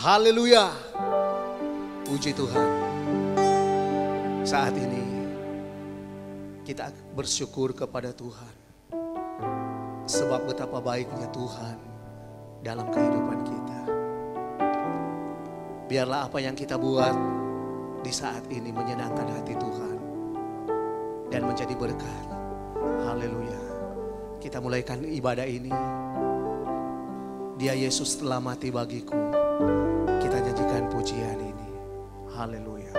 Haleluya. Puji Tuhan. Saat ini kita bersyukur kepada Tuhan. Sebab betapa baiknya Tuhan dalam kehidupan kita. Biarlah apa yang kita buat di saat ini menyenangkan hati Tuhan dan menjadi berkat. Haleluya. Kita mulaikan ibadah ini. Dia Yesus telah mati bagiku. Kita nyanyikan pujian ini. Haleluya.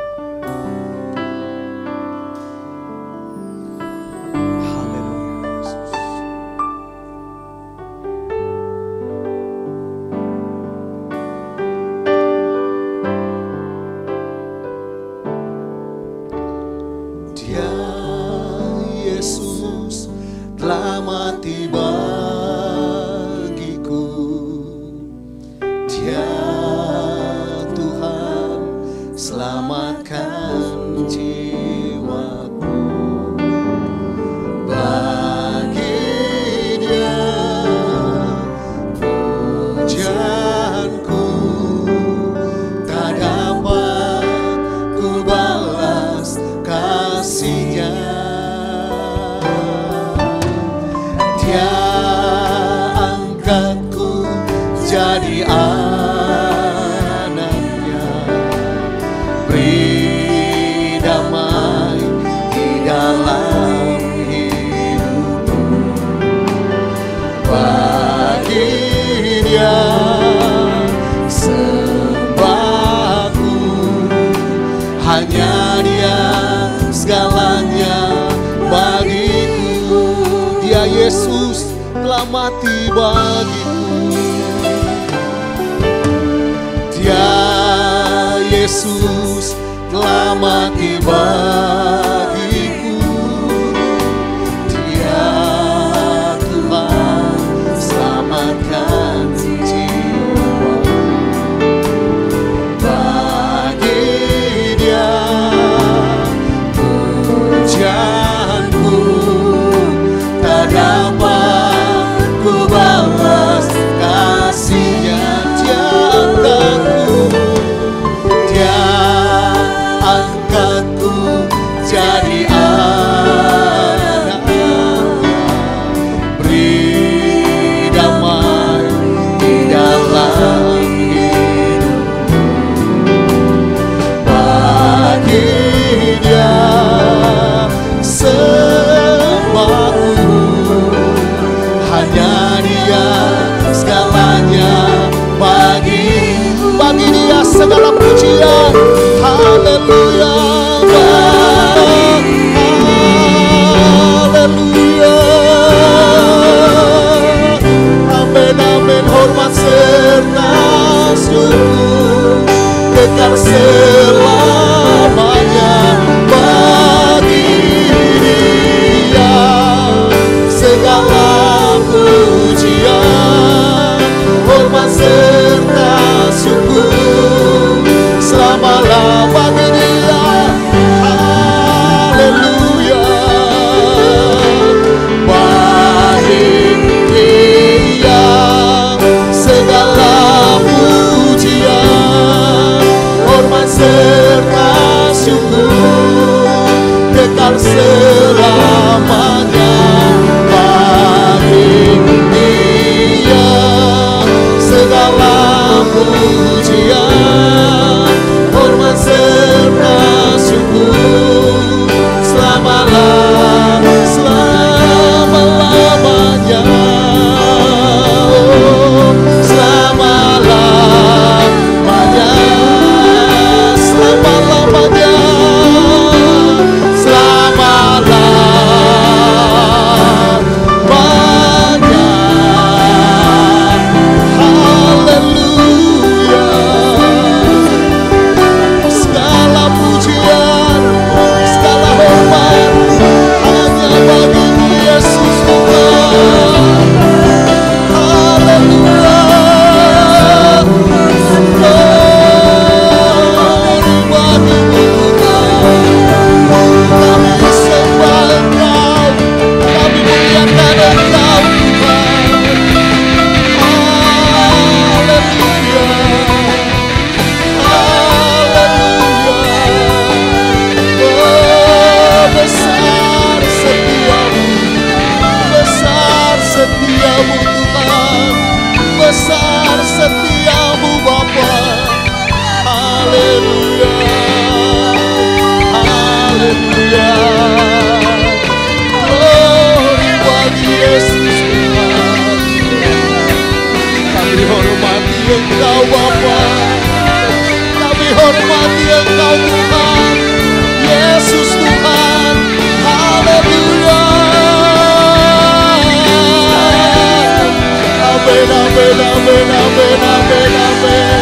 Yesus telah mati bagiku. Dia Yesus telah mati bagiku. Dia Tuhan selamatkan jiwa. Bagi Dia pujianku tak dapat ku balas kasih-Nya. Dia angkatku jadi anak-Nya, beri damai di dalam hidupku. Bagi Dia hanya Dia segalanya, bagi Dia segala pujian. Haleluya, haleluya, amin, amin. Hormat serta syukur kekal selamanya bagi Dia segala pujian, hormat serta syukur selama-lamanya bagi Dia. Haleluya, bagi Dia segala pujian, hormat serta syukur kekal selamanya. Segala pujian, hormat serta syukur selama-lamanya, selama-lamanya, selama-lamanya, selama-lamanya, selama-lamanya. Haleluya. mendengar setiamu Bapa. Haleluya, haleluya. Glory bagi Yesus Tuhan. Kami hormati Engkau Bapa, kami hormati Engkau Tuhan, Yesus Tuhan. Haleluya. Amen, amen, amen, amen, amen, amen.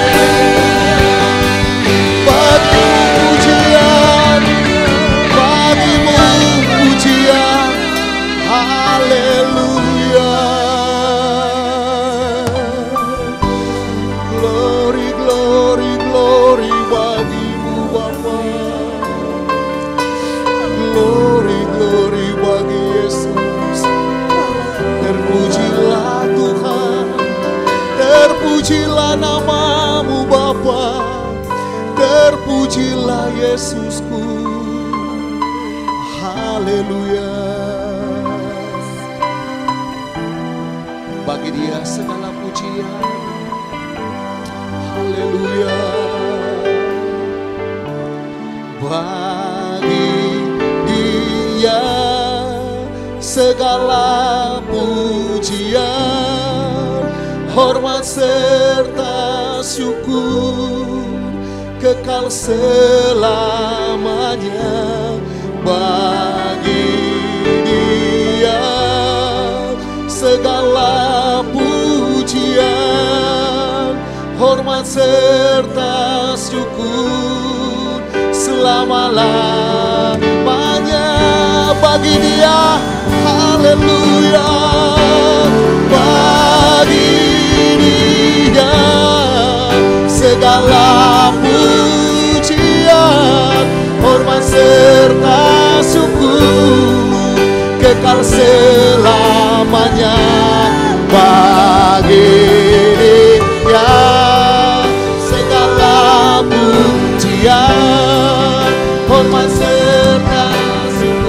Bagimu pujian, bagimu pujian. Haleluya. Glory, glory, glory bagimu Bapa. Glory, glory bagi Yesus. Terpujilah Tuhan, terpujilah namamu Bapa, terpujilah Yesusku. Haleluya. Bagi Dia segala pujian. Haleluya. Bagi Dia segala pujian, hormat serta syukur kekal selamanya. Bagi Dia segala pujian, hormat serta syukur selama-lamanya. Bagi Dia, haleluya. Bagi Dia segala pujian, hormat serta syukur kekal selamanya. Bagi Dia segala pujian, hormat serta syukur.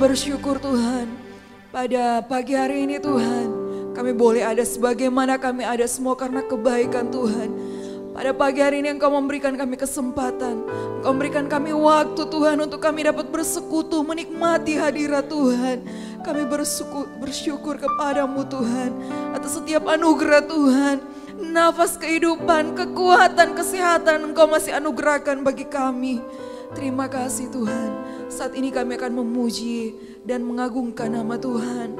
Bersyukur Tuhan, pada pagi hari ini Tuhan, kami boleh ada sebagaimana kami ada semua karena kebaikan Tuhan. Pada pagi hari ini Engkau memberikan kami kesempatan, Engkau memberikan kami waktu Tuhan untuk kami dapat bersekutu, menikmati hadirat Tuhan. Kami bersyukur kepadamu Tuhan, atas setiap anugerah Tuhan, nafas kehidupan, kekuatan, kesehatan Engkau masih anugerahkan bagi kami. Terima kasih Tuhan. Saat ini kami akan memuji dan mengagungkan nama Tuhan.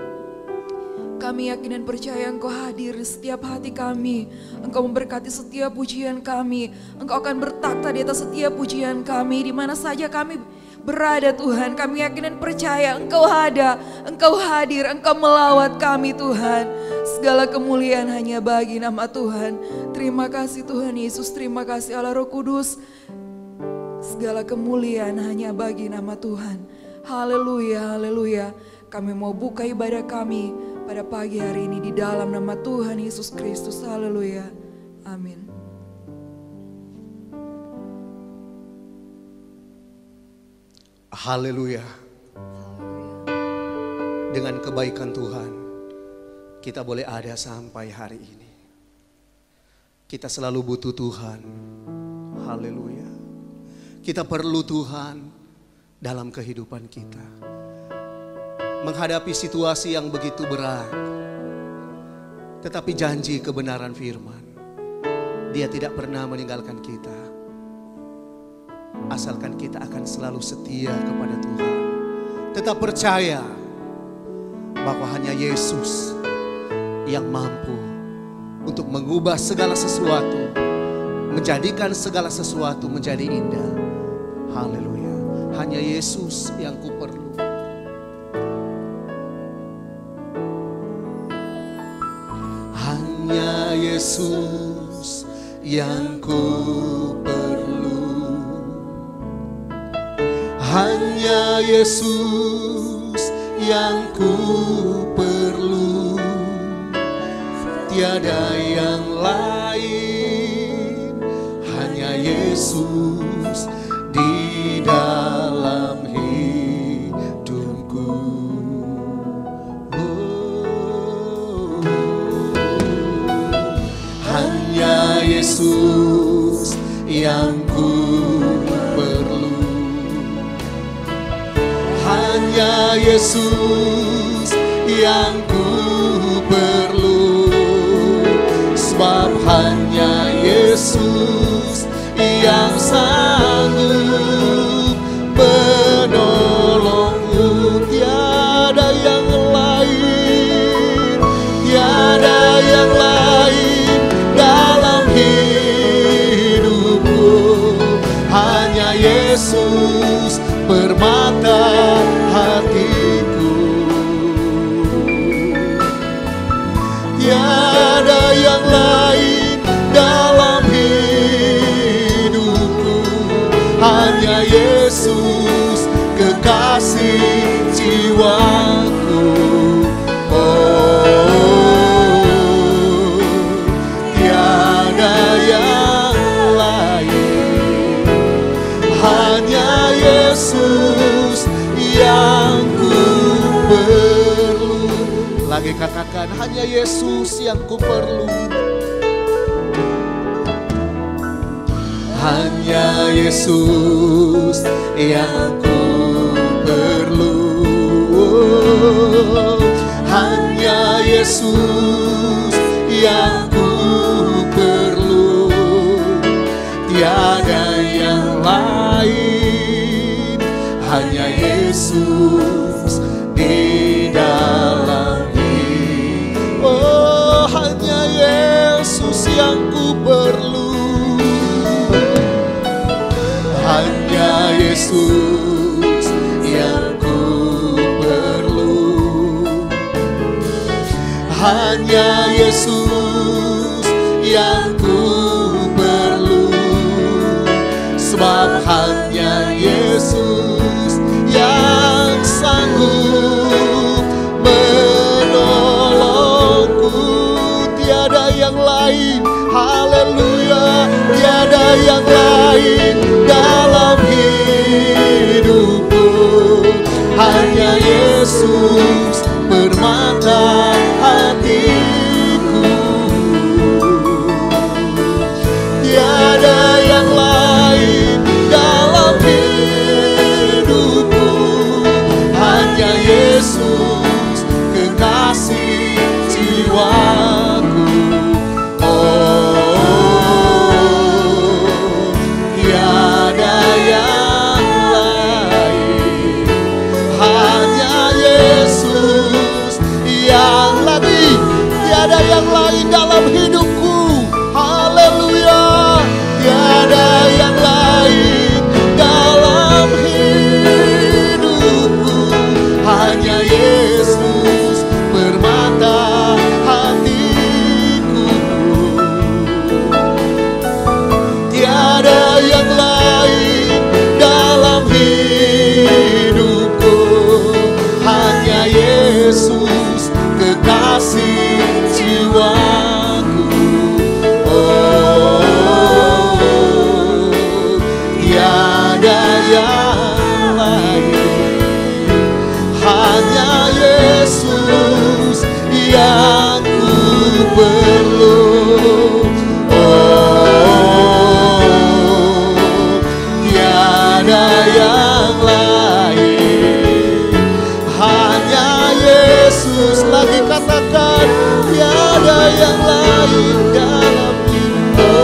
Kami yakin dan percaya Engkau hadir di setiap hati kami. Engkau memberkati setiap pujian kami. Engkau akan bertakhta di atas setiap pujian kami. Di mana saja kami berada Tuhan, kami yakin dan percaya Engkau ada, Engkau hadir, Engkau melawat kami Tuhan. Segala kemuliaan hanya bagi nama Tuhan. Terima kasih Tuhan Yesus, terima kasih Allah Roh Kudus. Segala kemuliaan hanya bagi nama Tuhan. Haleluya, haleluya. Kami mau buka ibadah kami pada pagi hari ini di dalam nama Tuhan Yesus Kristus. Haleluya. Amin. Haleluya. Dengan kebaikan Tuhan, kita boleh ada sampai hari ini. Kita selalu butuh Tuhan. Haleluya. Kita perlu Tuhan dalam kehidupan kita. menghadapi situasi yang begitu berat. Tetapi janji kebenaran firman, Dia tidak pernah meninggalkan kita. Asalkan kita akan selalu setia kepada Tuhan. Tetap percaya bahwa hanya Yesus yang mampu untuk mengubah segala sesuatu, menjadikan segala sesuatu menjadi indah. Haleluya. Hanya Yesus yang kuperlu. Hanya Yesus yang kuperlu. Hanya Yesus yang kuperlu. Tiada yang lain, hanya Yesus di dalam hidupku. Oh, hanya Yesus yang kuperlu. Hanya Yesus yang kuperlu. Sebab hanya Yesus yang sanggup menolongku. Tiada yang lain, tiada yang lain dalam hidupku. Hanya Yesus permata hatiku. Tiada yang lain dalam hidupku. Hanya Yesus kekasih jiwaku. Oh, tiada yang lain, hanya Yesus yang kuperlu. Lagi katakan, hanya Yesus yang kuperlu. Hanya Yesus yang kuperlu. Hanya Yesus yang kuperlu. Tiada yang lain, hanya Yesus di dalam hidup. Oh, hanya Yesus yang kuperlu. Hanya Yesus yang kuperlu. Hanya Yesus yang kuperlu. Sebab hanya Yesus yang sanggup menolongku. Tiada yang lain, haleluya, tiada yang lain dalam hidupku. Hanya Yesus permata hatiku. Tiada yang lain dalam hidupku. Hanya Yesus kekasih jiwaku. Tiada yang lain dalam hidupku. Haleluya. Tiada yang lain dalam hidupku. Hanya Yesus permata hati. lagi katakan, tiada yang lain dalam hidupku.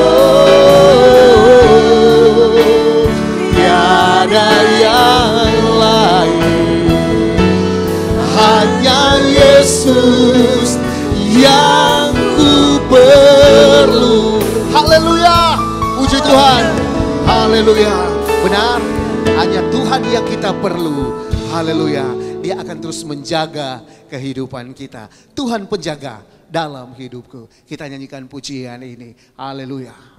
Tiada yang lain, hanya Yesus yang ku perlu. Haleluya, puji Tuhan. Haleluya, benar, hanya Tuhan yang kita perlu. Haleluya, Dia akan terus menjaga kehidupan kita. Tuhan penjaga dalam hidupku. Kita nyanyikan pujian ini. Haleluya.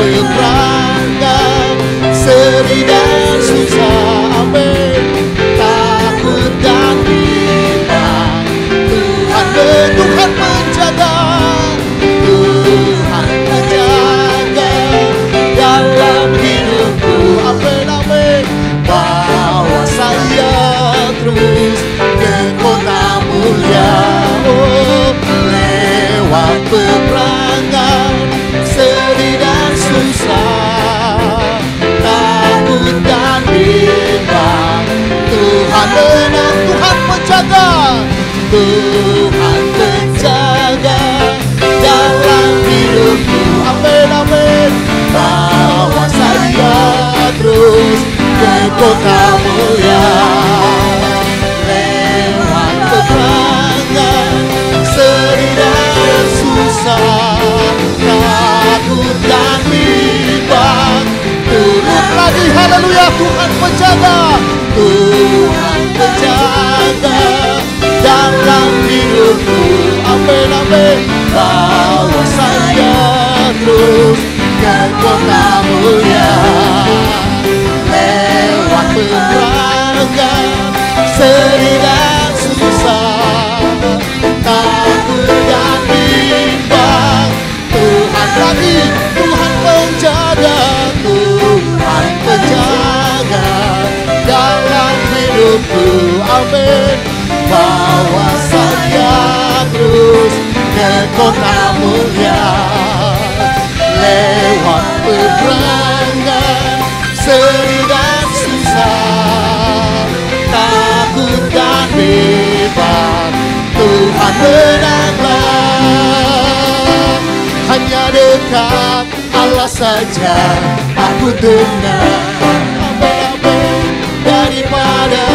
Peperangan, sedih dan susah, takut dan bimbang, Tuhan menang, Tuhan menjaga, Tuhan menjaga dalam hidupku. Amin, amin. Bawa saya terus ke kota mulia, lewat peperangan, sedih dan susah, takut dan bimbang, turun lagi. Haleluya, Tuhan menjaga, Tuhan menjaga dalam hidupku. Amin, amin. Bawa saya terus ke kota mulia, lewat peperangan, sedih dan susah, takut dan bimbang, Tuhan lagi, Tuhan menjaga, Tuhan menjaga dalam hidupku. Amin. Bawa saya terus ke kota mulia, lewat peperangan, sedih dan susah, takut dan bimbang, Tuhan menanglah. Hanya dekat Allah saja aku tenang. Amin, daripada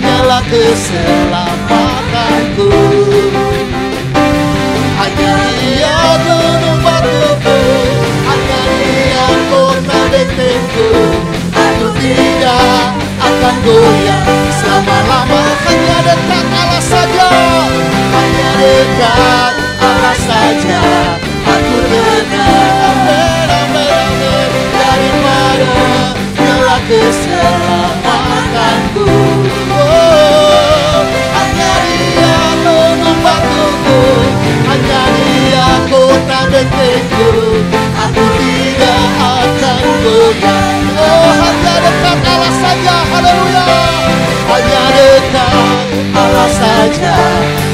nyala keselamatanku. Hanya Dia gunung batuku, hanya Dia kota bentengku. Aku tidak akan goyah selama-lama. Hanya dekat Allah saja, hanya dekat Allah saja aku tenang. Amin, amin, amin. Daripada nyala keselamatanku. Hanya Dia gunung batuku, hanya Dia kota bentengku. Aku tidak akan goyah. Hanya dekat Allah saja. Haleluya. Hanya dekat Allah saja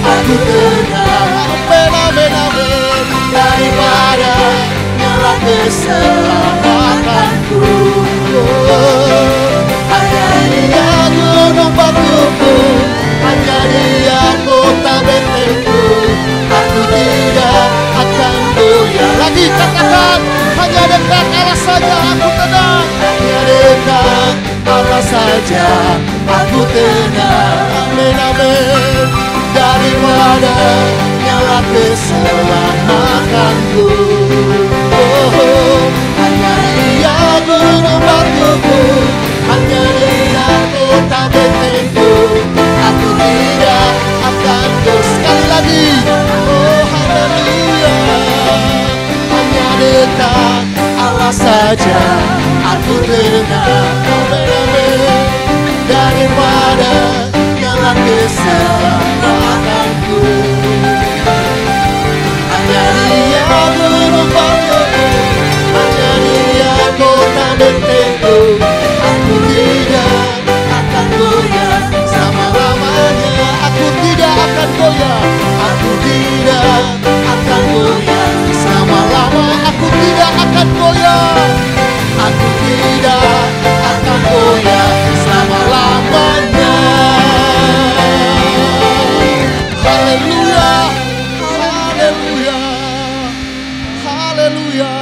aku tenang. Amin, amin, amin. Daripada nyala keselamatanku. Hanya Dia gunung batuku, hanya Dia kota bentengku. Aku tidak akan goyah. Lagi katakan, hanya dekat Allah saja aku tenang. Hanya dekat Allah saja aku tenang. Amin, amin. Daripada nyala keselamatanku. Hanya Dia gunung batuku, hanya Dia kota bentengku. Aku tidak akan goyah. Sekali lagi, haleluya. Hanya dekat Allah saja aku tenang. Amin, amin. Daripada nyala keselamatanku. Hanya Dia Haleluya. Haleluya.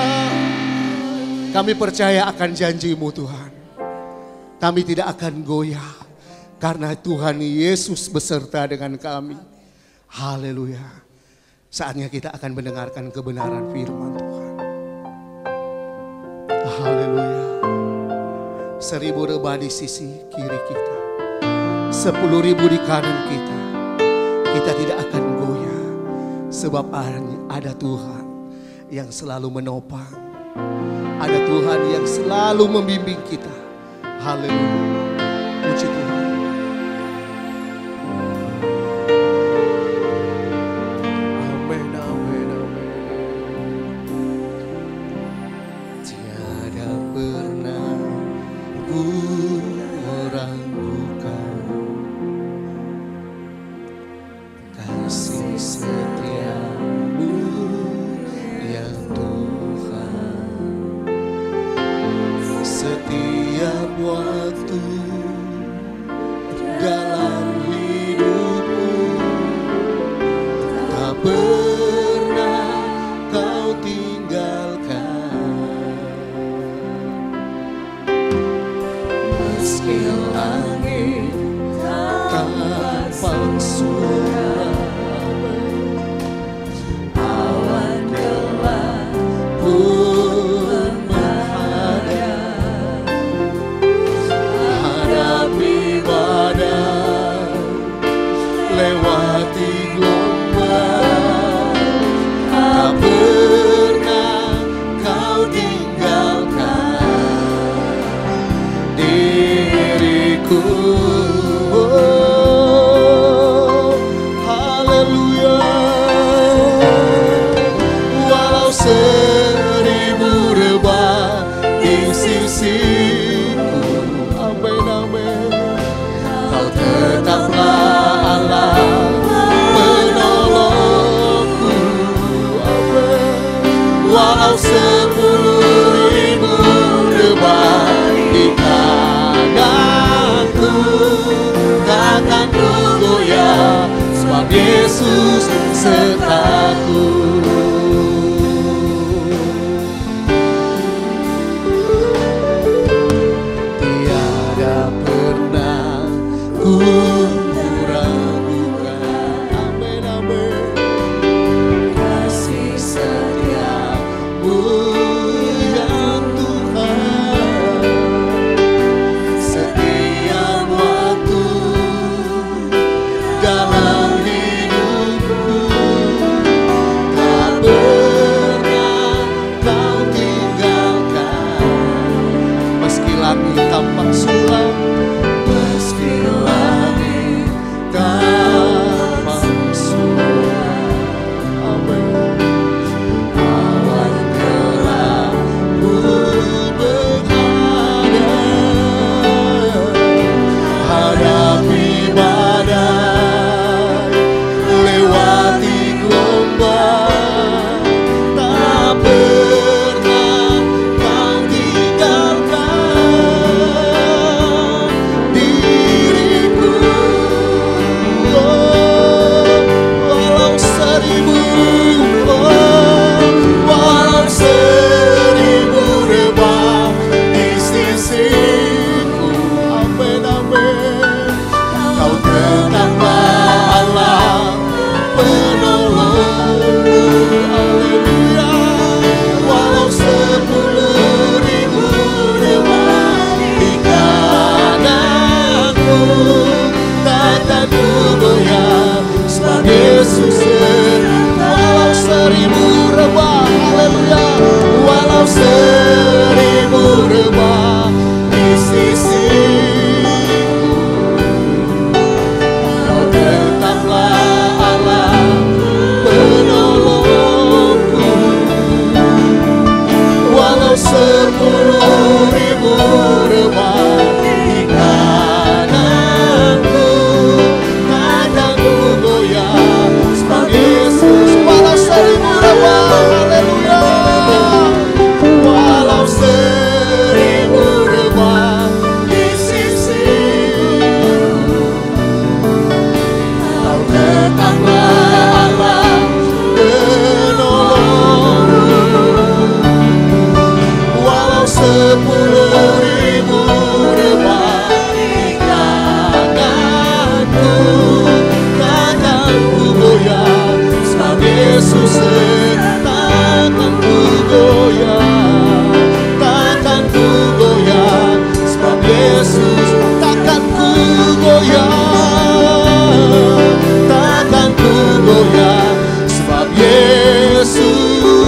Kami percaya akan janji-Mu Tuhan. Kami tidak akan goyah karena Tuhan Yesus beserta dengan kami. Haleluya. Saatnya kita akan mendengarkan kebenaran firman Tuhan. Haleluya. 1000 rebah di sisi kiri kita, 10.000 di kanan kita. Kita tidak akan goyah sebab ada Tuhan yang selalu menopang. Ada Tuhan yang selalu membimbing kita. Haleluya. Puji Tuhan. Amin, amin, amin. Tiada pernah ku meragukan kasih setia-Mu ya Tuhan. Setiap waktu dalam hidupku tak pernah Kau tinggalkan. Meski langit tanpa suara, awan gelap pun menghadap, hadapi badai, lewati gelombang, tak pernah Kau tinggalkan diriku. Oh, haleluya. Walau 1000 rebah di sisiku, amin, amin, Kau tetaplah Allah menolongku, amin. Walau 10.000 rebah di tanganku, takkan ku goyah sebab Yesus sertaku. Tiada pernah ku meragukan, amin, amin, kasih setia-Mu ya Tuhan. Setiap waktu dalam hidupku tak pernah Kau tinggalkan. Meski langit tampak suram, meski langit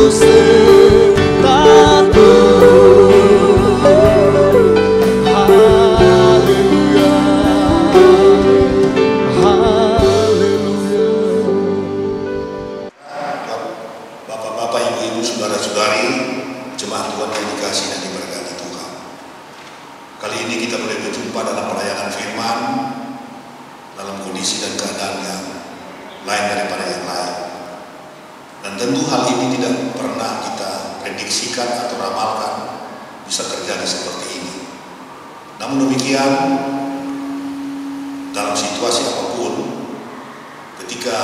sertaku. Haleluya, haleluya. Bapak-bapak, ibu-ibu, saudara-saudari, jemaat Tuhan yang dikasihi dan diberkati Tuhan. Kali ini kita boleh berjumpa dalam pelayanan firman dalam kondisi dan keadaan yang lain daripada yang lain. Dan tentu hal ini tidak pernah kita prediksikan atau ramalkan bisa terjadi seperti ini. Namun demikian, dalam situasi apapun, ketika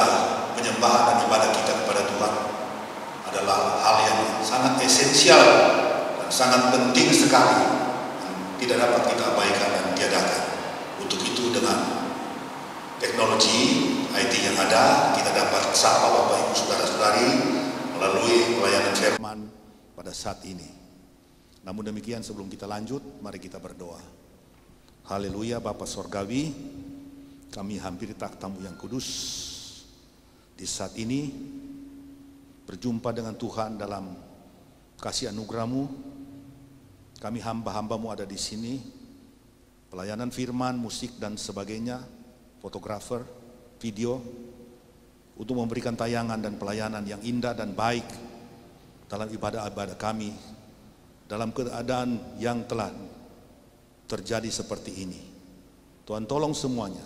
penyembahan dan ibadah kita kepada Tuhan adalah hal yang sangat esensial dan sangat penting sekali, tidak dapat kita abaikan dan tiadakan. Untuk itu, dengan teknologi IT yang ada, kita dapat sapa Bapak Ibu Saudara-saudari melalui pelayanan firman pada saat ini. Namun demikian, sebelum kita lanjut, mari kita berdoa. Haleluya. Bapa Sorgawi, kami hampiri takhta-Mu yang kudus. Di saat ini berjumpa dengan Tuhan dalam kasih anugerah-Mu. Kami hamba-hamba-Mu ada di sini, pelayanan firman, musik dan sebagainya, fotografer, video, untuk memberikan tayangan dan pelayanan yang indah dan baik dalam ibadah-ibadah kami, dalam keadaan yang telah terjadi seperti ini. Tuhan tolong semuanya,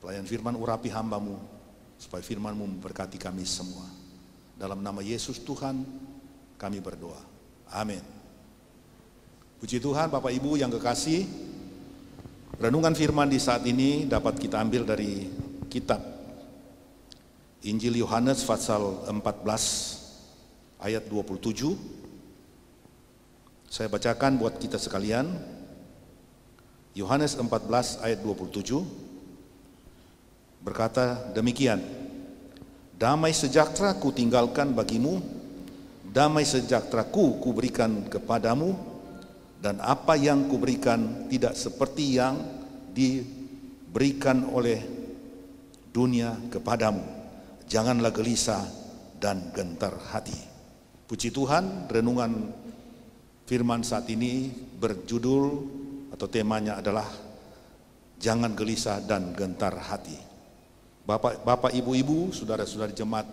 pelayan firman urapi hamba-Mu, supaya firman-Mu memberkati kami semua. Dalam nama Yesus Tuhan kami berdoa, amin. Puji Tuhan. Bapak Ibu yang kekasih, renungan firman di saat ini dapat kita ambil dari kitab Injil Yohanes pasal 14 ayat 27. Saya bacakan buat kita sekalian. Yohanes 14 ayat 27 berkata demikian, damai sejahtera ku tinggalkan bagimu, damai sejahtera ku berikan kepadamu, dan apa yang kuberikan tidak seperti yang diberikan oleh dunia kepadamu. Janganlah gelisah dan gentar hati. Puji Tuhan, renungan firman saat ini berjudul atau temanya adalah jangan gelisah dan gentar hati. Bapak, ibu-ibu, saudara-saudari jemaat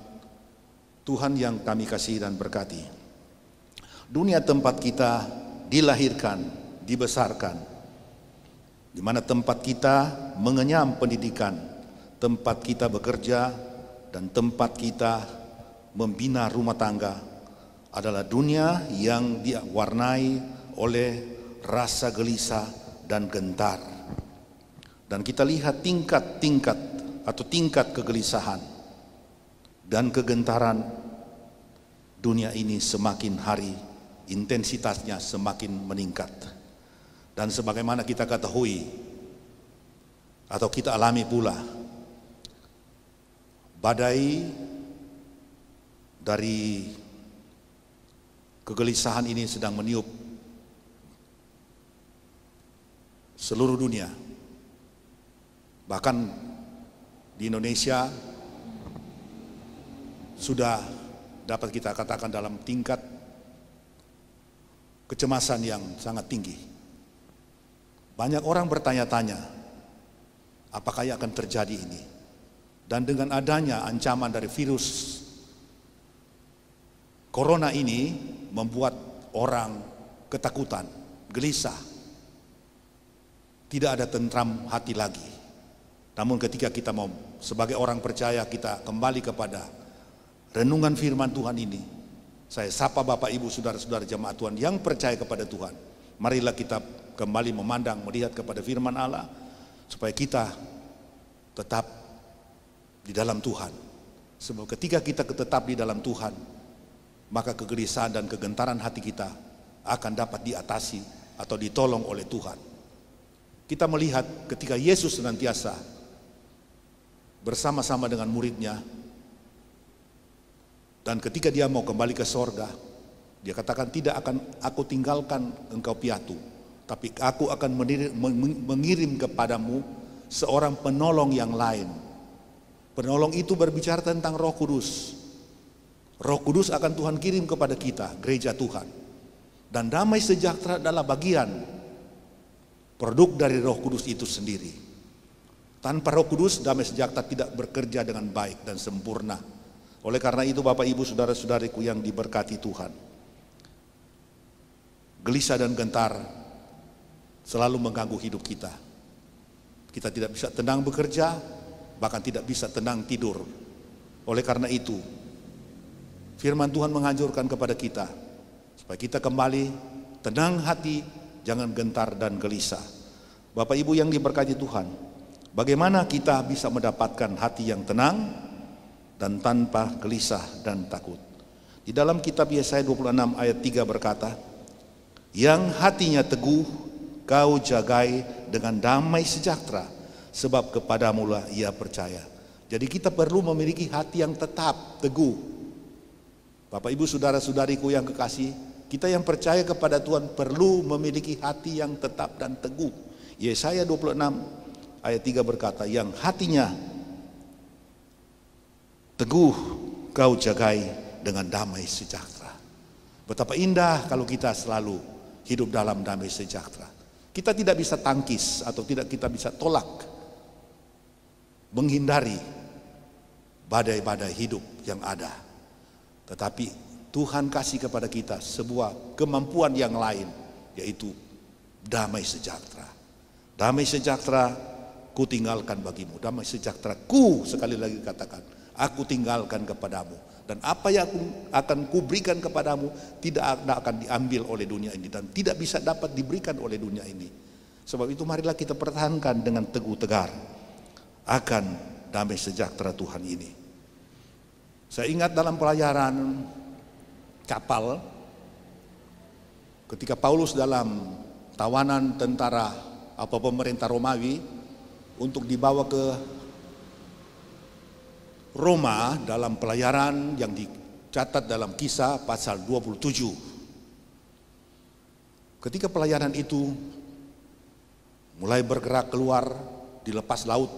Tuhan yang kami kasih dan berkati. Dunia tempat kita dilahirkan, dibesarkan, di mana tempat kita mengenyam pendidikan, tempat kita bekerja, dan tempat kita membina rumah tangga adalah dunia yang diwarnai oleh rasa gelisah dan gentar. Dan kita lihat tingkat kegelisahan dan kegentaran dunia ini semakin hari intensitasnya semakin meningkat. Dan sebagaimana kita ketahui atau kita alami pula, badai dari kegelisahan ini sedang meniup seluruh dunia. Bahkan di Indonesia sudah dapat kita katakan dalam tingkat kecemasan yang sangat tinggi. Banyak orang bertanya-tanya, apakah yang akan terjadi ini? Dan dengan adanya ancaman dari virus corona ini membuat orang ketakutan, gelisah, tidak ada tentram hati lagi. Namun ketika kita mau sebagai orang percaya kita kembali kepada renungan firman Tuhan ini, saya sapa Bapak Ibu saudara-saudara jemaat Tuhan yang percaya kepada Tuhan. Marilah kita kembali memandang, melihat kepada firman Allah, supaya kita tetap di dalam Tuhan. Sebab ketika kita tetap di dalam Tuhan, maka kegelisahan dan kegentaran hati kita akan dapat diatasi atau ditolong oleh Tuhan. Kita melihat ketika Yesus senantiasa bersama-sama dengan muridnya, dan ketika dia mau kembali ke sorga, dia katakan, tidak akan aku tinggalkan engkau piatu, tapi aku akan mengirim kepadamu seorang penolong yang lain. Penolong itu berbicara tentang Roh Kudus. Roh Kudus akan Tuhan kirim kepada kita, gereja Tuhan. Dan damai sejahtera adalah bagian produk dari Roh Kudus itu sendiri. Tanpa Roh Kudus, damai sejahtera tidak bekerja dengan baik dan sempurna. Oleh karena itu Bapak Ibu saudara-saudariku yang diberkati Tuhan, gelisah dan gentar selalu mengganggu hidup kita. Kita tidak bisa tenang bekerja, bahkan tidak bisa tenang tidur. Oleh karena itu, firman Tuhan menganjurkan kepada kita supaya kita kembali tenang hati, jangan gentar dan gelisah. Bapak Ibu yang diberkati Tuhan, bagaimana kita bisa mendapatkan hati yang tenang dan tanpa gelisah dan takut? Di dalam kitab Yesaya 26 ayat 3 berkata, yang hatinya teguh kau jagai dengan damai sejahtera, sebab kepadamulah ia percaya. Jadi kita perlu memiliki hati yang tetap, teguh. Bapak Ibu saudara-saudariku yang kekasih, kita yang percaya kepada Tuhan perlu memiliki hati yang tetap dan teguh. Yesaya 26 ayat 3 berkata, yang hatinya teguh kau jagai dengan damai sejahtera. Betapa indah kalau kita selalu hidup dalam damai sejahtera. Kita tidak bisa tangkis atau tidak kita bisa tolak, menghindari badai-badai hidup yang ada. Tetapi Tuhan kasih kepada kita sebuah kemampuan yang lain, yaitu damai sejahtera. Damai sejahtera ku tinggalkan bagimu. Damai sejahtera ku, sekali lagi katakan, aku tinggalkan kepadamu. Dan apa yang akan kuberikan kepadamu tidak akan diambil oleh dunia ini dan tidak bisa dapat diberikan oleh dunia ini. Sebab itu marilah kita pertahankan dengan teguh tegar akan damai sejahtera Tuhan ini. Saya ingat dalam pelayaran kapal, ketika Paulus dalam tawanan tentara atau pemerintah Romawi untuk dibawa ke Roma dalam pelayaran yang dicatat dalam Kisah pasal 27. Ketika pelayaran itu mulai bergerak keluar di lepas laut,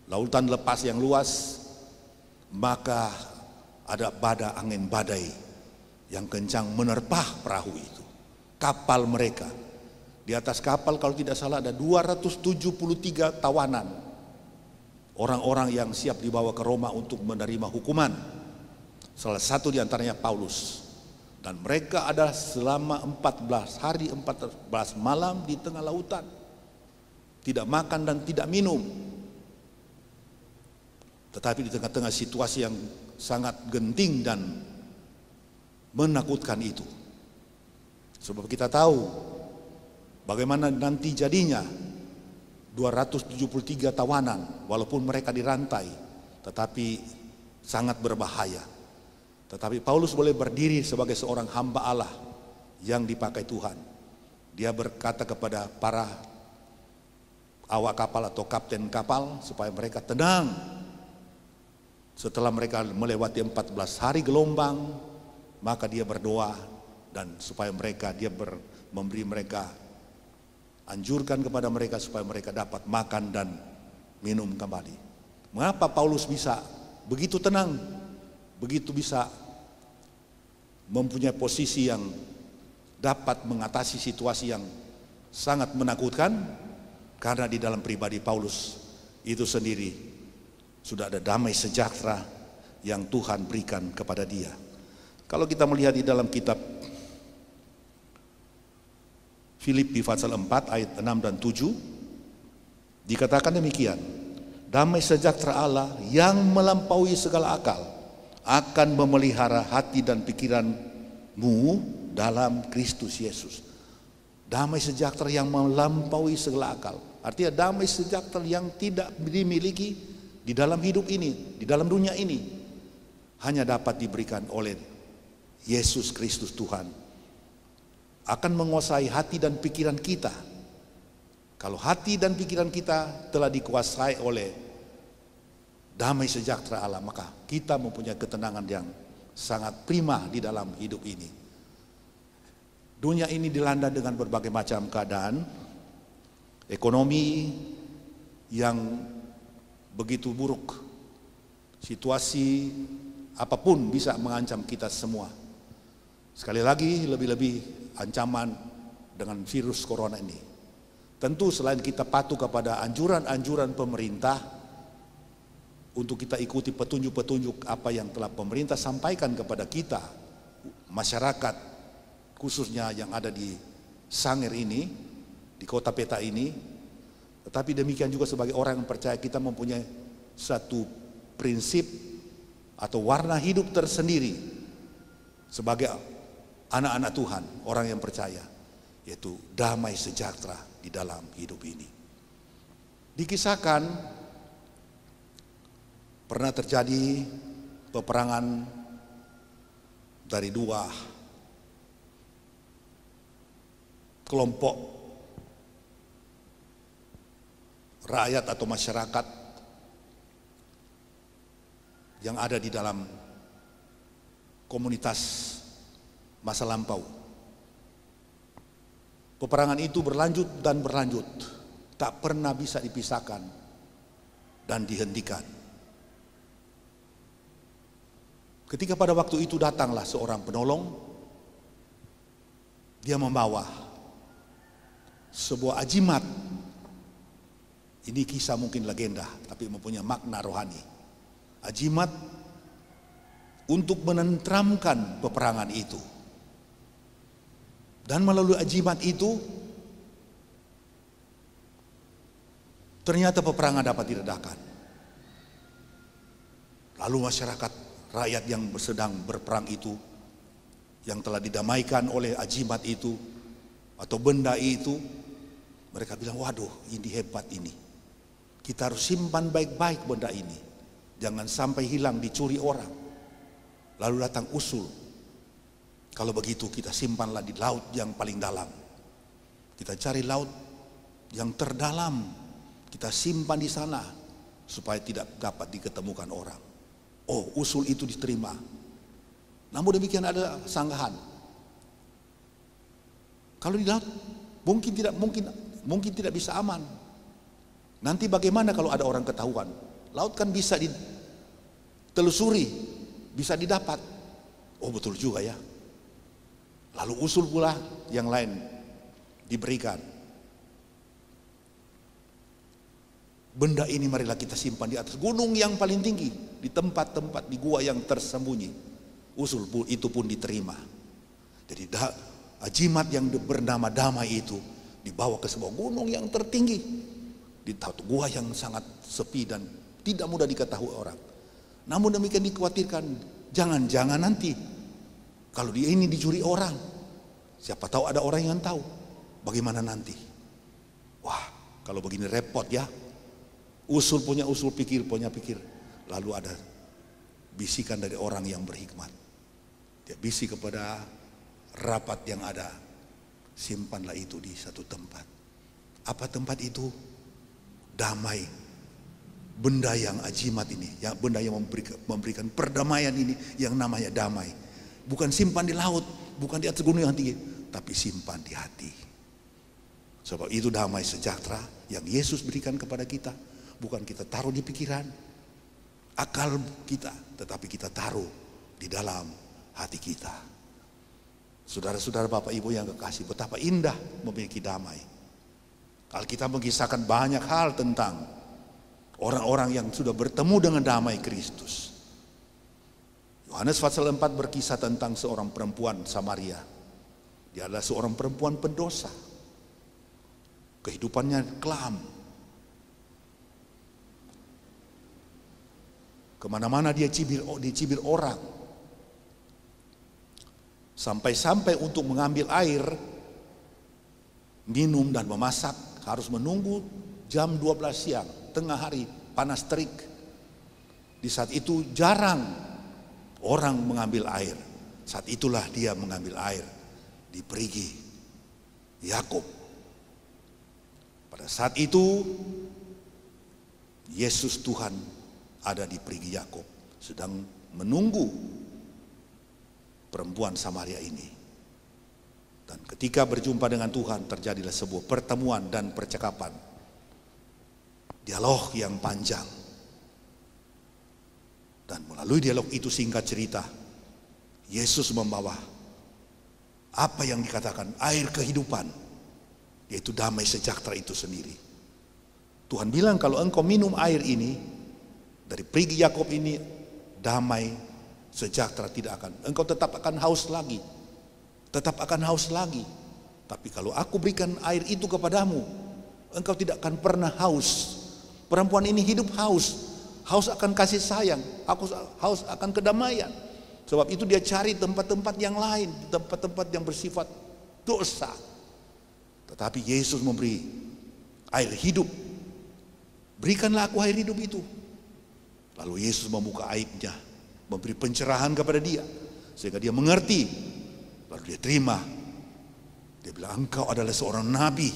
lautan lepas yang luas, maka ada angin badai yang kencang menerpah perahu itu, kapal mereka. Di atas kapal kalau tidak salah ada 273 tawanan, orang-orang yang siap dibawa ke Roma untuk menerima hukuman. Salah satu di antaranya Paulus. Dan mereka ada selama 14 hari 14 malam di tengah lautan, tidak makan dan tidak minum. Tetapi di tengah-tengah situasi yang sangat genting dan menakutkan itu. Sebab kita tahu bagaimana nanti jadinya 273 tawanan, walaupun mereka dirantai, tetapi sangat berbahaya. Tetapi Paulus boleh berdiri sebagai seorang hamba Allah yang dipakai Tuhan. Dia berkata kepada para awak kapal atau kapten kapal supaya mereka tenang. Setelah mereka melewati 14 hari gelombang, maka dia berdoa dan supaya dia memberi mereka, anjurkan kepada mereka supaya mereka dapat makan dan minum kembali. Mengapa Paulus bisa begitu tenang, begitu bisa mempunyai posisi yang dapat mengatasi situasi yang sangat menakutkan? Karena di dalam pribadi Paulus itu sendiri sudah ada damai sejahtera yang Tuhan berikan kepada dia. Kalau kita melihat di dalam kitab Filipi pasal 4 ayat 6 dan 7 dikatakan demikian, damai sejahtera Allah yang melampaui segala akal akan memelihara hati dan pikiranmu dalam Kristus Yesus. Damai sejahtera yang melampaui segala akal, artinya damai sejahtera yang tidak dimiliki di dalam hidup ini, di dalam dunia ini, hanya dapat diberikan oleh Yesus Kristus Tuhan. Akan menguasai hati dan pikiran kita. Kalau hati dan pikiran kita telah dikuasai oleh damai sejahtera Allah, maka kita mempunyai ketenangan yang sangat prima di dalam hidup ini. Dunia ini dilanda dengan berbagai macam keadaan, ekonomi yang begitu buruk, situasi apapun bisa mengancam kita semua. Sekali lagi, lebih-lebih ancaman dengan virus corona ini. Tentu selain kita patuh kepada anjuran-anjuran pemerintah, untuk kita ikuti petunjuk-petunjuk apa yang telah pemerintah sampaikan kepada kita, masyarakat khususnya yang ada di Sangir ini, di kota Peta ini. Tetapi demikian juga sebagai orang yang percaya, kita mempunyai satu prinsip atau warna hidup tersendiri sebagai anak-anak Tuhan, orang yang percaya, yaitu damai sejahtera di dalam hidup ini. Dikisahkan pernah terjadi peperangan dari dua kelompok rakyat atau masyarakat yang ada di dalam komunitas masa lampau. Peperangan itu berlanjut dan berlanjut, tak pernah bisa dipisahkan dan dihentikan. Ketika pada waktu itu datanglah seorang penolong, dia membawa sebuah ajimat. Ini kisah mungkin legenda, tapi mempunyai makna rohani. Ajimat untuk menenteramkan peperangan itu. Dan melalui ajimat itu, ternyata peperangan dapat diredakan. Lalu masyarakat, rakyat yang sedang berperang itu, yang telah didamaikan oleh ajimat itu atau benda itu, mereka bilang, waduh, ini hebat ini. Kita harus simpan baik-baik benda ini, jangan sampai hilang, dicuri orang. Lalu datang usul, kalau begitu kita simpanlah di laut yang paling dalam. Kita cari laut yang terdalam, kita simpan di sana supaya tidak dapat diketemukan orang. Oh, usul itu diterima. Namun demikian ada sanggahan. Kalau di laut mungkin tidak bisa aman. Nanti bagaimana kalau ada orang ketahuan? Laut kan bisa ditelusuri, bisa didapat. Oh, betul juga ya. Lalu usul pula yang lain diberikan. Benda ini marilah kita simpan di atas gunung yang paling tinggi, di tempat-tempat di gua yang tersembunyi. Usul itu pun diterima. Jadi ajimat yang bernama damai itu dibawa ke sebuah gunung yang tertinggi, di gua yang sangat sepi dan tidak mudah diketahui orang. Namun demikian dikhawatirkan, jangan-jangan nanti kalau dia ini dicuri orang, siapa tahu ada orang yang tahu, bagaimana nanti? Wah, kalau begini repot ya. Usul punya usul, pikir punya pikir. Lalu ada bisikan dari orang yang berhikmat. Dia bisik kepada rapat yang ada, simpanlah itu di satu tempat. Apa tempat itu? Damai. Benda yang ajimat ini, yang benda yang memberikan perdamaian ini, yang namanya damai. Bukan simpan di laut, bukan di atas gunung yang tinggi, tapi simpan di hati. Sebab itu damai sejahtera yang Yesus berikan kepada kita. Bukan kita taruh di pikiran, akal kita, tetapi kita taruh di dalam hati kita. Saudara-saudara, Bapak Ibu yang kekasih, betapa indah memiliki damai. Kalau kita mengisahkan banyak hal tentang orang-orang yang sudah bertemu dengan damai Kristus. Yohanes pasal 4 berkisah tentang seorang perempuan Samaria. Dia adalah seorang perempuan pendosa. Kehidupannya kelam. Kemana-mana dia dicibir orang. Sampai-sampai untuk mengambil air, minum dan memasak harus menunggu jam 12 siang, tengah hari, panas terik. Di saat itu jarang orang mengambil air. Saat itulah dia mengambil air di perigi Yakub. Pada saat itu Yesus Tuhan ada di perigi Yakub, sedang menunggu perempuan Samaria ini. Dan ketika berjumpa dengan Tuhan, terjadilah sebuah pertemuan dan percakapan, dialog yang panjang. Dan melalui dialog itu, singkat cerita, Yesus membawa apa yang dikatakan air kehidupan, yaitu damai sejahtera itu sendiri. Tuhan bilang, kalau engkau minum air ini dari perigi Yakub ini, damai sejahtera tidak akan, engkau tetap akan haus lagi, tetap akan haus lagi. Tapi kalau aku berikan air itu kepadamu, engkau tidak akan pernah haus. Perempuan ini hidup haus, haus akan kasih sayang, haus akan kedamaian. Sebab itu dia cari tempat-tempat yang lain, tempat-tempat yang bersifat dosa. Tetapi Yesus memberi air hidup. Berikanlah aku air hidup itu. Lalu Yesus membuka aibnya, memberi pencerahan kepada dia, sehingga dia mengerti. Lalu dia terima. Dia bilang, engkau adalah seorang nabi.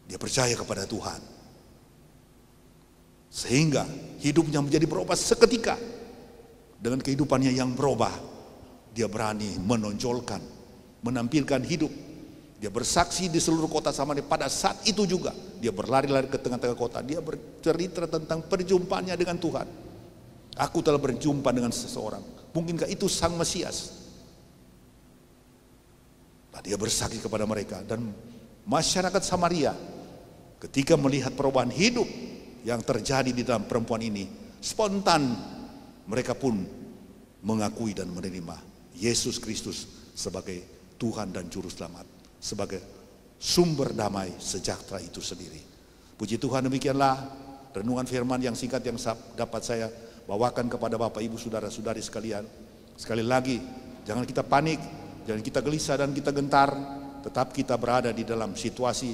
Dia percaya kepada Tuhan. Sehingga hidupnya menjadi berubah seketika. Dengan kehidupannya yang berubah, dia berani menonjolkan, menampilkan hidup. Dia bersaksi di seluruh kota Samaria. Pada saat itu juga dia berlari-lari ke tengah-tengah kota. Dia bercerita tentang perjumpaannya dengan Tuhan. Aku telah berjumpa dengan seseorang. Mungkinkah itu Sang Mesias? Nah, dia bersaksi kepada mereka. Dan masyarakat Samaria ketika melihat perubahan hidup yang terjadi di dalam perempuan ini, spontan mereka pun mengakui dan menerima Yesus Kristus sebagai Tuhan dan Juru Selamat, sebagai sumber damai sejahtera itu sendiri. Puji Tuhan, demikianlah renungan firman yang singkat yang dapat saya bawakan kepada Bapak Ibu Saudara-saudari sekalian. Sekali lagi, jangan kita panik, jangan kita gelisah dan kita gentar, tetap kita berada di dalam situasi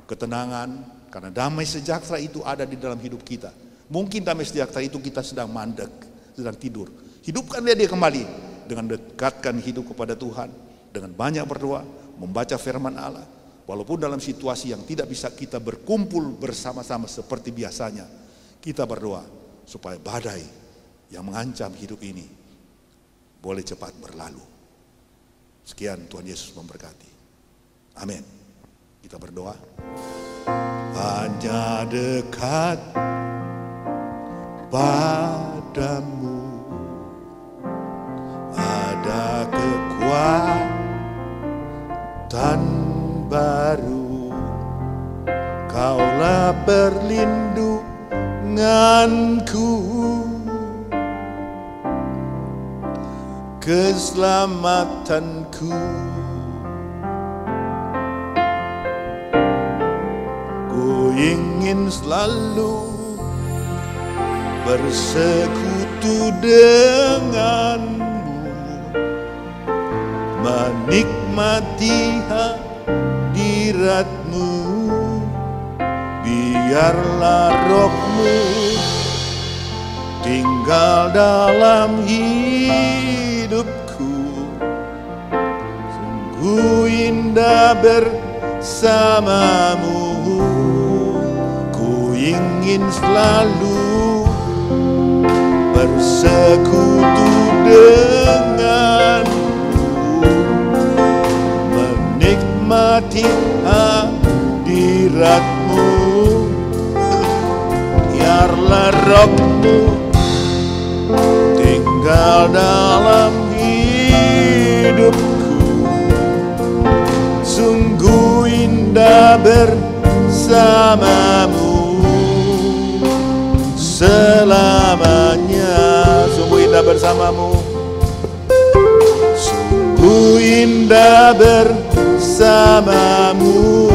ketenangan, karena damai sejahtera itu ada di dalam hidup kita. Mungkin damai sejahtera itu kita sedang mandek, sedang tidur. Hidupkanlah dia kembali dengan dekatkan hidup kepada Tuhan, dengan banyak berdoa, membaca firman Allah. Walaupun dalam situasi yang tidak bisa kita berkumpul bersama-sama seperti biasanya, kita berdoa supaya badai yang mengancam hidup ini boleh cepat berlalu. Sekian, Tuhan Yesus memberkati. Amin. Kita berdoa. Hanya dekat padamu ada kekuatan baru. Kaulah perlindunganku, keselamatanku. Ku ingin selalu bersekutu denganmu, menikmati hadiratmu. Biarlah rohmu tinggal dalam hidupku. Sungguh indah bersamamu. Ku ingin selalu bersekutu denganmu, menikmati hadiratmu. Biarlah rohmu tinggal dalam hidupku. Sungguh indah bersamamu selamanya. Sungguh indah bersamamu, sungguh indah bersamamu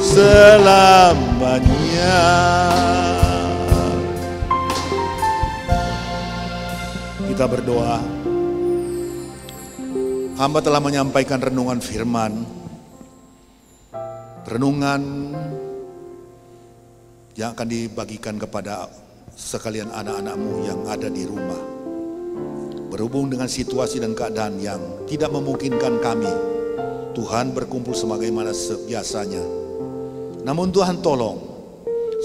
selamanya. Kita berdoa. Hamba telah menyampaikan renungan firman, renungan yang akan dibagikan kepada sekalian anak-anakmu yang ada di rumah, berhubung dengan situasi dan keadaan yang tidak memungkinkan kami Tuhan berkumpul sebagaimana biasanya. Namun Tuhan tolong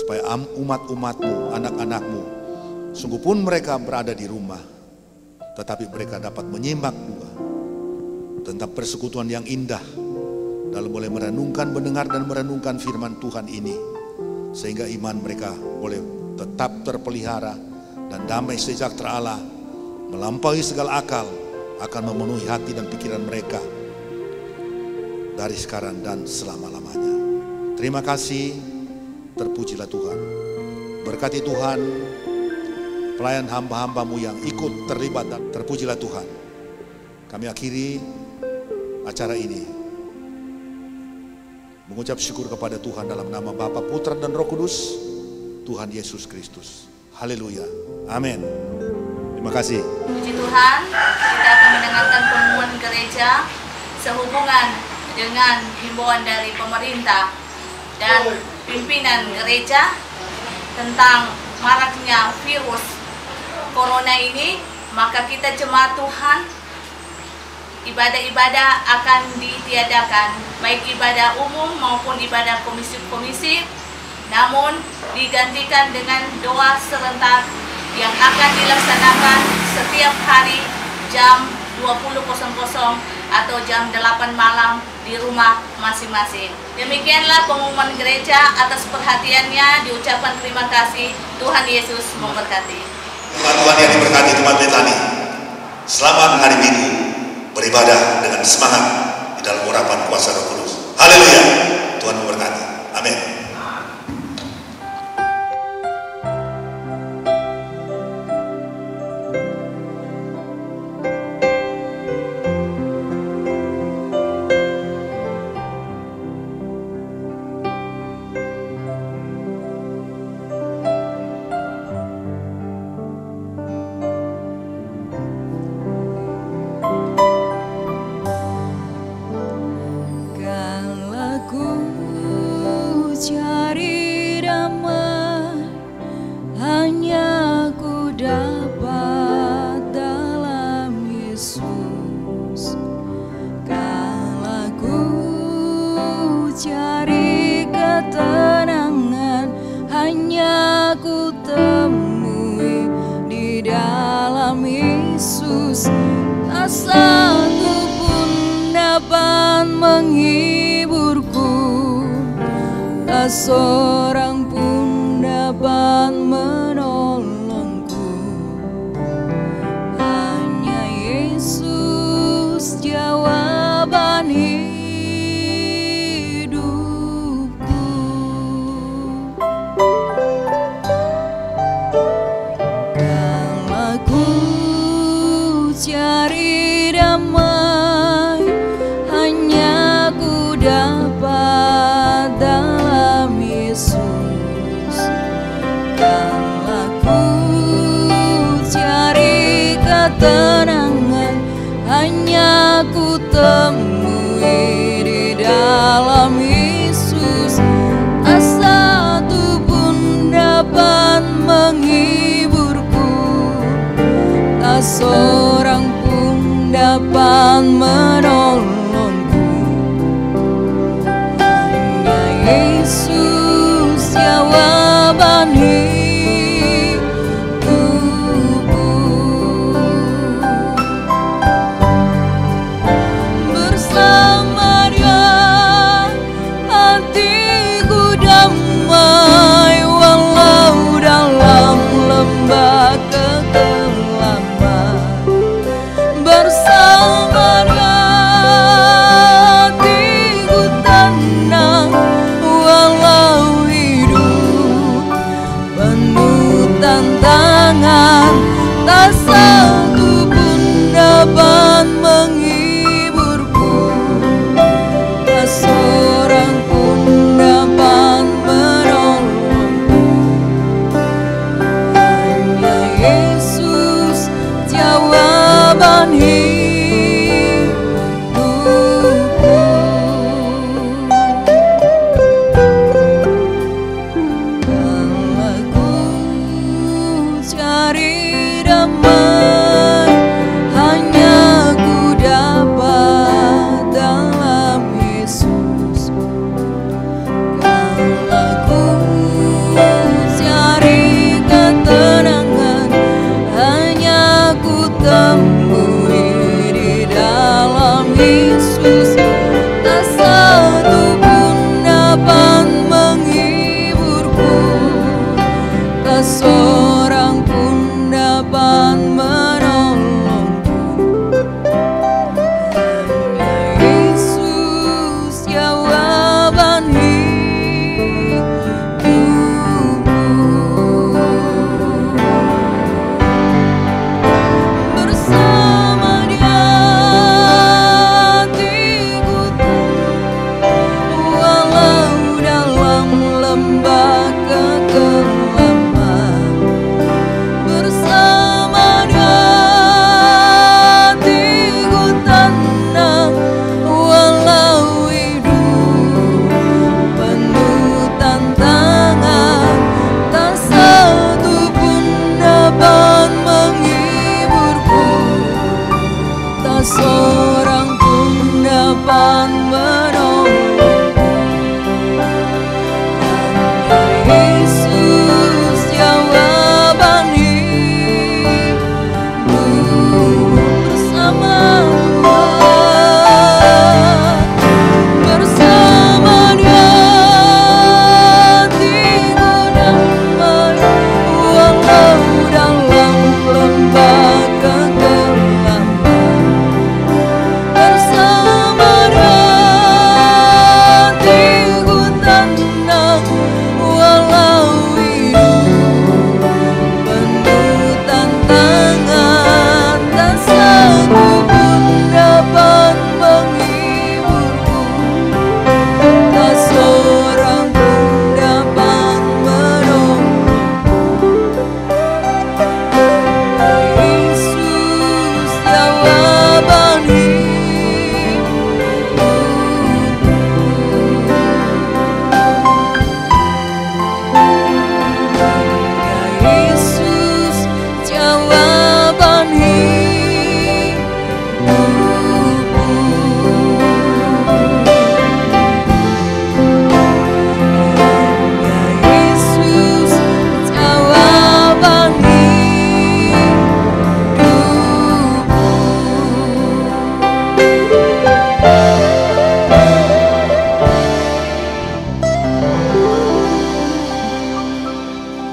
supaya umat-umatmu, anak-anakmu, sungguh pun mereka berada di rumah, tetapi mereka dapat menyimak juga tentang persekutuan yang indah dalam boleh merenungkan, mendengar dan merenungkan firman Tuhan ini, sehingga iman mereka boleh tetap terpelihara, dan damai sejahtera Allah melampaui segala akal akan memenuhi hati dan pikiran mereka dari sekarang dan selama-lamanya. Terima kasih, terpujilah Tuhan. Berkati Tuhan pelayan hamba-hambamu yang ikut terlibat, dan terpujilah Tuhan. Kami akhiri acara ini mengucap syukur kepada Tuhan dalam nama Bapa, Putra, dan Roh Kudus, Tuhan Yesus Kristus. Haleluya. Amin. Terima kasih. Puji Tuhan, kita akan mendengarkan pengumuman gereja sehubungan dengan himbauan dari pemerintah dan pimpinan gereja tentang maraknya virus corona ini. Maka kita jemaat Tuhan, ibadah-ibadah akan ditiadakan, baik ibadah umum maupun ibadah komisi-komisi, namun digantikan dengan doa serentak yang akan dilaksanakan setiap hari jam 20.00 atau jam 8 malam di rumah masing-masing. Demikianlah pengumuman gereja. Atas perhatiannya diucapkan terima kasih. Tuhan Yesus memberkati. Tuhan yang diberkati teman Betani, selamat hari Minggu beribadah dengan semangat di dalam urapan kuasa Roh Kudus. Haleluya. Tuhan memberkati. Amin. Seorang pun dapat menolongku, hanya Yesus jawaban hidupku. Kalau ku cari damai, hanya ku dapat dalam Yesus. Kalau ku cari ketenangan, hanya ku temui di dalam Yesus. Tak satu pun dapat menghiburku, tak seorang pun dapat menolongku, hanya Yesus jawaban hidupku. Bersama Dia hatiku damai, walau dalam lembah kegelapan. Bersama seorang pun dapat